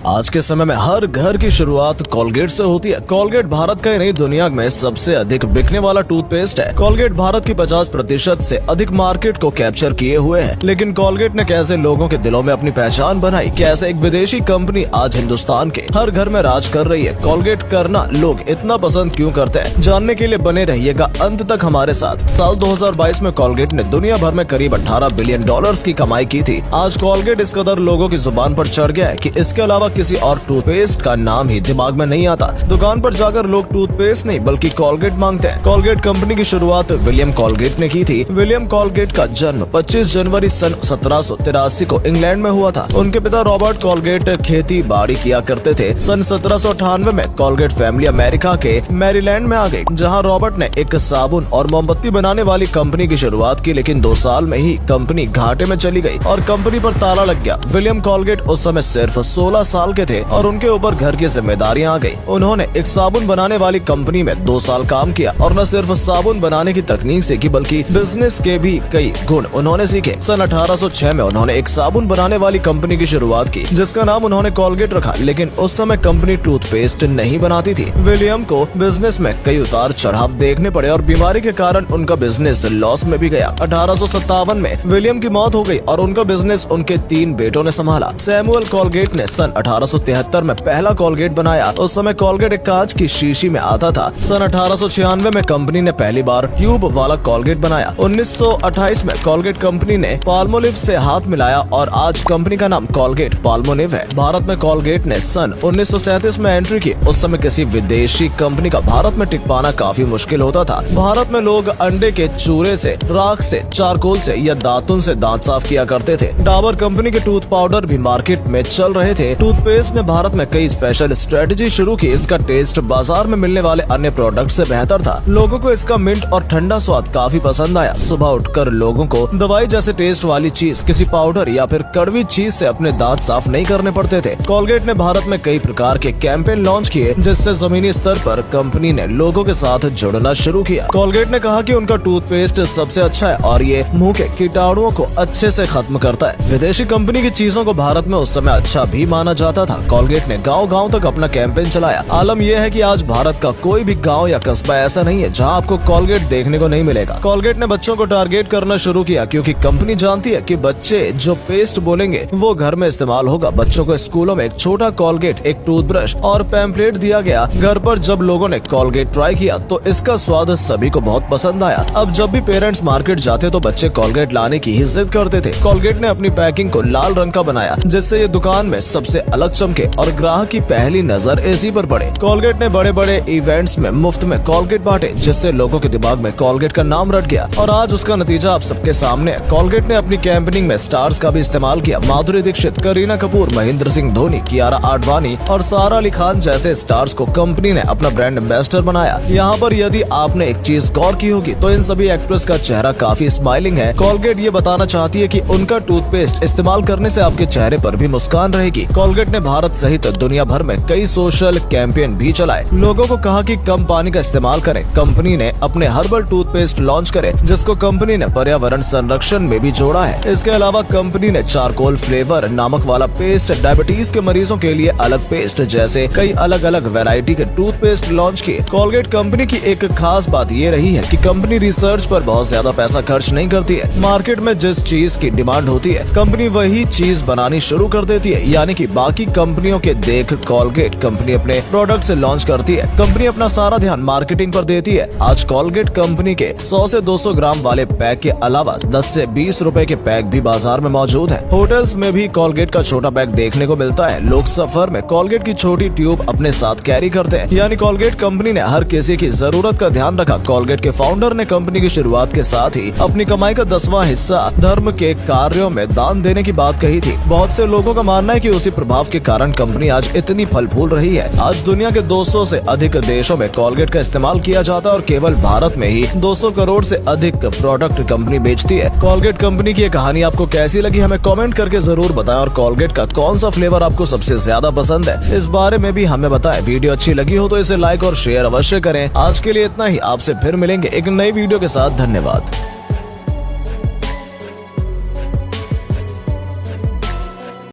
आज के समय में हर घर की शुरुआत कोलगेट से होती है। कोलगेट भारत का ही नहीं दुनिया में सबसे अधिक बिकने वाला टूथपेस्ट है। कोलगेट भारत की 50% से अधिक मार्केट को कैप्चर किए हुए है। लेकिन कोलगेट ने कैसे लोगों के दिलों में अपनी पहचान बनाई, कैसे एक विदेशी कंपनी आज हिंदुस्तान के हर घर में राज कर रही है, कोलगेट करना लोग इतना पसंद क्यों करते हैं, जानने के लिए बने रहिएगा अंत तक हमारे साथ। साल 2022 में कोलगेट ने दुनिया भर में करीब 18 बिलियन डॉलर्स की कमाई की थी। आज कोलगेट इस कदर लोगों की जुबान पर चढ़ गया है कि इसके अलावा किसी और टूथपेस्ट का नाम ही दिमाग में नहीं आता। दुकान पर जाकर लोग टूथपेस्ट नहीं बल्कि कोलगेट मांगते हैं। कोलगेट कंपनी की शुरुआत विलियम कोलगेट ने की थी। विलियम कोलगेट का जन्म 25 जनवरी सन 1783 को इंग्लैंड में हुआ था। उनके पिता रॉबर्ट कोलगेट खेती बाड़ी किया करते थे। सन 1798 में कोलगेट फैमिली अमेरिका के मैरीलैंड में आ गई, जहां रॉबर्ट ने एक साबुन और मोमबत्ती बनाने वाली कंपनी की शुरुआत की। लेकिन 2 साल में ही कंपनी घाटे में चली गई और कंपनी पर ताला लग गया। विलियम कोलगेट उस समय सिर्फ 16 साल के थे और उनके ऊपर घर की जिम्मेदारियां आ गई। उन्होंने एक साबुन बनाने वाली कंपनी में 2 साल काम किया और न सिर्फ साबुन बनाने की तकनीक सीखी बल्कि बिजनेस के भी कई गुण उन्होंने सीखे। सन 1806 में उन्होंने एक साबुन बनाने वाली कंपनी की शुरुआत की, जिसका नाम उन्होंने कोलगेट रखा। लेकिन उस समय कंपनी टूथपेस्ट नहीं बनाती थी। विलियम को बिजनेस में कई उतार चढ़ाव देखने पड़े और बीमारी के कारण उनका बिजनेस लॉस में भी गया। 1857 में विलियम की मौत हो गई और उनका बिजनेस उनके 3 बेटों ने संभाला। सैमुअल कोलगेट ने सन 1873 में पहला कोलगेट बनाया। उस समय कोलगेट एक कांच की शीशी में आता था। सन 1896 में कंपनी ने पहली बार ट्यूब वाला कोलगेट बनाया। 1928 में कोलगेट कंपनी ने पाल्मोलिव से हाथ मिलाया और आज कंपनी का नाम कोलगेट पाल्मोलिव है। भारत में कोलगेट ने सन 1937 में एंट्री की। उस समय किसी विदेशी कंपनी का भारत में टिक पाना काफी मुश्किल होता था। भारत में लोग अंडे के चूरे से, राख से, चारकोल से या दातुन से दांत साफ किया करते थे। डाबर कंपनी के टूथ पाउडर भी मार्केट में चल रहे थे। टूथपेस्ट ने भारत में कई स्पेशल स्ट्रेटजी शुरू की। इसका टेस्ट बाजार में मिलने वाले अन्य प्रोडक्ट से बेहतर था। लोगों को इसका मिंट और ठंडा स्वाद काफी पसंद आया। सुबह उठकर लोगों को दवाई जैसे टेस्ट वाली चीज, किसी पाउडर या फिर कड़वी चीज से अपने दांत साफ नहीं करने पड़ते थे। कोलगेट ने भारत में कई प्रकार के कैंपेन लॉन्च किए, जिससे जमीनी स्तर पर कंपनी ने लोगों के साथ जुड़ना शुरू किया। कोलगेट ने कहा कि उनका टूथपेस्ट सबसे अच्छा है और ये मुंह के कीटाणुओं को अच्छे से खत्म करता है। विदेशी कंपनी की चीजों को भारत में उस समय अच्छा भी माना जाता था। कोलगेट ने गांव-गांव तक अपना कैंपेन चलाया। आलम यह है कि आज भारत का कोई भी गांव या कस्बा ऐसा नहीं है जहां आपको कोलगेट देखने को नहीं मिलेगा। कोलगेट ने बच्चों को टारगेट करना शुरू किया, क्योंकि कंपनी जानती है कि बच्चे जो पेस्ट बोलेंगे वो घर में इस्तेमाल होगा। बच्चों को स्कूलों में एक छोटा कोलगेट, एक टूथब्रश और पैम्पलेट दिया गया। घर पर जब लोगों ने कोलगेट ट्राई किया तो इसका स्वाद सभी को बहुत पसंद आया। अब जब भी पेरेंट्स मार्केट जाते तो बच्चे कोलगेट लाने की ही जिद करते थे। कोलगेट ने अपनी पैकिंग को लाल रंग का बनाया, जिससे ये दुकान में सबसे अलग चमके और ग्राहक की पहली नजर इसी पर पड़े। कोलगेट ने बड़े बड़े इवेंट्स में मुफ्त में कोलगेट बांटे, जिससे लोगों के दिमाग में कोलगेट का नाम रट गया और आज उसका नतीजा आप सबके सामने है। कोलगेट ने अपनी कैंपेनिंग में स्टार्स का भी इस्तेमाल किया। माधुरी दीक्षित, करीना कपूर, महेंद्र सिंह धोनी, कियारा आडवाणी और सारा अली खान जैसे स्टार्स को कंपनी ने अपना ब्रांड एम्बेसडर बनाया। यहाँ पर यदि आपने एक चीज गौर की होगी तो इन सभी एक्ट्रेस का चेहरा काफी स्माइलिंग है। कोलगेट ये बताना चाहती है कि उनका टूथपेस्ट इस्तेमाल करने से आपके चेहरे पर भी मुस्कान रहेगी। कोलगेट ने भारत सहित दुनिया भर में कई सोशल कैंपेन भी चलाए। लोगों को कहा कि कम पानी का इस्तेमाल करें। कंपनी ने अपने हर्बल टूथपेस्ट लॉन्च करे, जिसको कंपनी ने पर्यावरण संरक्षण में भी जोड़ा है। इसके अलावा कंपनी ने चारकोल फ्लेवर नामक वाला पेस्ट, डायबिटीज के मरीजों के लिए अलग पेस्ट जैसे कई अलग अलग वैरायटी के टूथपेस्ट लॉन्च किए। कोलगेट कंपनी की एक खास बात ये रही है कि कंपनी रिसर्च पर बहुत ज्यादा पैसा खर्च नहीं करती है। मार्केट में जिस चीज की डिमांड होती है कंपनी वही चीज बनानी शुरू कर देती है। यानी कि बाकी कंपनियों के देख कोलगेट कंपनी अपने प्रोडक्ट से लॉन्च करती है। कंपनी अपना सारा ध्यान मार्केटिंग पर देती है। आज कोलगेट कंपनी के 100 से 200 ग्राम वाले पैक के अलावा 10 से 20 रुपए के पैक भी बाजार में मौजूद है। होटल्स में भी कोलगेट का छोटा पैक देखने को मिलता है। लोग सफर में कोलगेट की छोटी ट्यूब अपने साथ कैरी करते हैं। यानी कोलगेट कंपनी ने हर किसी की जरूरत का ध्यान रखा। कोलगेट के फाउंडर ने कंपनी की शुरुआत के साथ ही अपनी कमाई का 10वां हिस्सा धर्म के कार्यों में दान देने की बात कही थी। बहुत से लोगों का मानना है कि उसी प्रभाव के कारण कंपनी आज इतनी फल फूल रही है। आज दुनिया के 200 से अधिक देशों में कोलगेट का इस्तेमाल किया जाता है और केवल भारत में ही 200 करोड़ से अधिक प्रोडक्ट कंपनी बेचती है। कोलगेट कंपनी की ये कहानी आपको कैसी लगी हमें कमेंट करके जरूर बताएं और कोलगेट का कौन सा फ्लेवर आपको सबसे ज्यादा पसंद है इस बारे में भी हमें बताएं। वीडियो अच्छी लगी हो तो इसे लाइक और शेयर अवश्य करें। आज के लिए इतना ही, आपसे फिर मिलेंगे एक नई वीडियो के साथ। धन्यवाद।